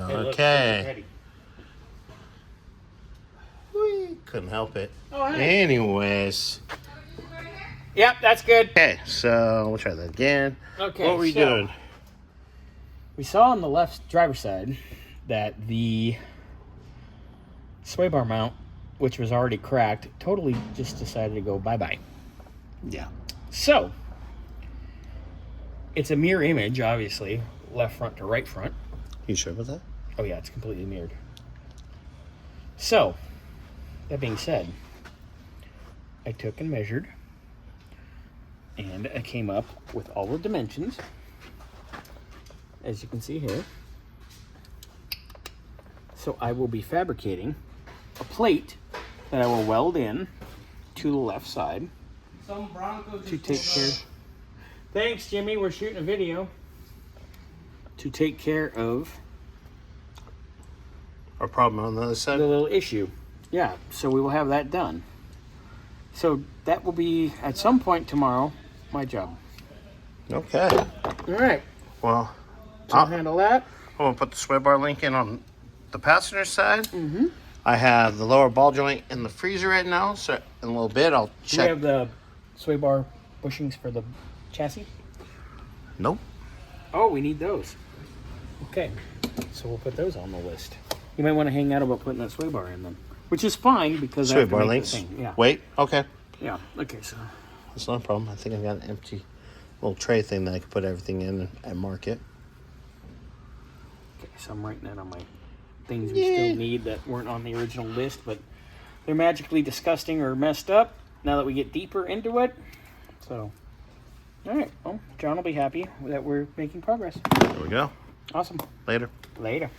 Okay. We couldn't help it. Oh, hey. Anyways. Yep, that's good. Okay, so we'll try that again. Okay. What were we doing? We saw on the left driver's side that the sway bar mount, which was already cracked, totally just decided to go bye-bye. Yeah. So, it's a mirror image, obviously, left front to right front. You sure about that? Oh yeah, it's completely mirrored. So, that being said, I took and measured, and I came up with all the dimensions, as you can see here. So I will be fabricating a plate that I will weld in to the left side to take care. Thanks, Jimmy. We're shooting a video to take care of Our problem on the other side? the little issue. Yeah, so we will have that done. So that will be, at some point tomorrow, my job. Okay. All right. Well, So I'll handle that. I'm going to put the sway bar link in on the passenger side. Mm-hmm. I have the lower ball joint in the freezer right now, so in a little bit I'll Do we check. have the sway bar bushings for the chassis? Nope. Oh, we need those. Okay, so we'll put those on the list. You might want to hang out about putting that sway bar in them, which is fine because I Sway have to bar make the links. thing. Yeah. Wait, okay. Yeah. Okay. So. That's not a problem. I think I've got an empty little tray thing that I can put everything in and mark it. Okay. So I'm writing that on my things we still need that weren't on the original list, but they're magically disgusting or messed up now that we get deeper into it. So. All right. Well, John will be happy that we're making progress. There we go. Awesome. Later. Later.